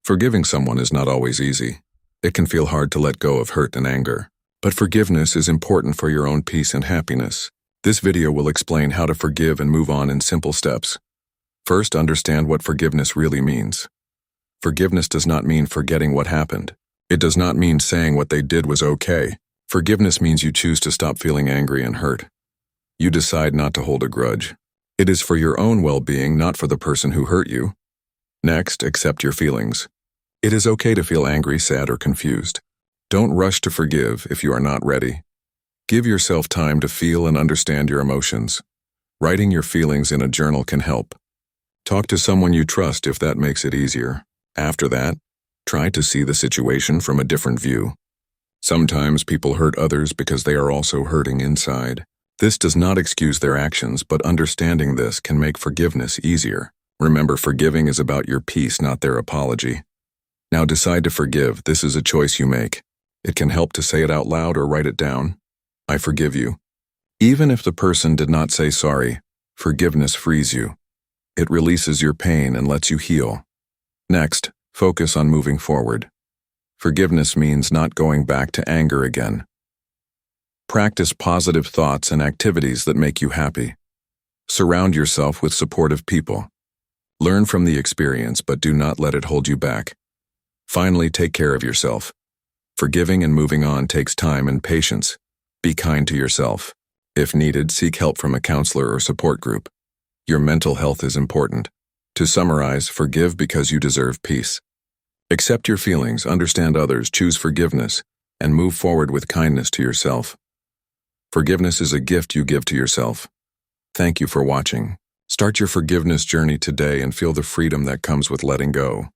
Forgiving someone is not always easy. It can feel hard to let go of hurt and anger. But forgiveness is important for your own peace and happiness. This video will explain how to forgive and move on in simple steps. First, understand what forgiveness really means. Forgiveness does not mean forgetting what happened. It does not mean saying what they did was okay. Forgiveness means you choose to stop feeling angry and hurt. You decide not to hold a grudge. It is for your own well-being, not for the person who hurt you. Next, accept your feelings. It is okay to feel angry, sad, or confused. Don't rush to forgive if you are not ready. Give yourself time to feel and understand your emotions. Writing your feelings in a journal can help. Talk to someone you trust if that makes it easier. After that, try to see the situation from a different view. Sometimes people hurt others because they are also hurting inside. This does not excuse their actions, but understanding this can make forgiveness easier. Remember, forgiving is about your peace, not their apology. Now decide to forgive. This is a choice you make. It can help to say it out loud or write it down. I forgive you. Even if the person did not say sorry, forgiveness frees you. It releases your pain and lets you heal. Next, focus on moving forward. Forgiveness means not going back to anger again. Practice positive thoughts and activities that make you happy. Surround yourself with supportive people. Learn from the experience, but do not let it hold you back. Finally, take care of yourself. Forgiving and moving on takes time and patience. Be kind to yourself. If needed, seek help from a counselor or support group. Your mental health is important. To summarize, forgive because you deserve peace. Accept your feelings, understand others, choose forgiveness, and move forward with kindness to yourself. Forgiveness is a gift you give to yourself. Thank you for watching. Start your forgiveness journey today and feel the freedom that comes with letting go.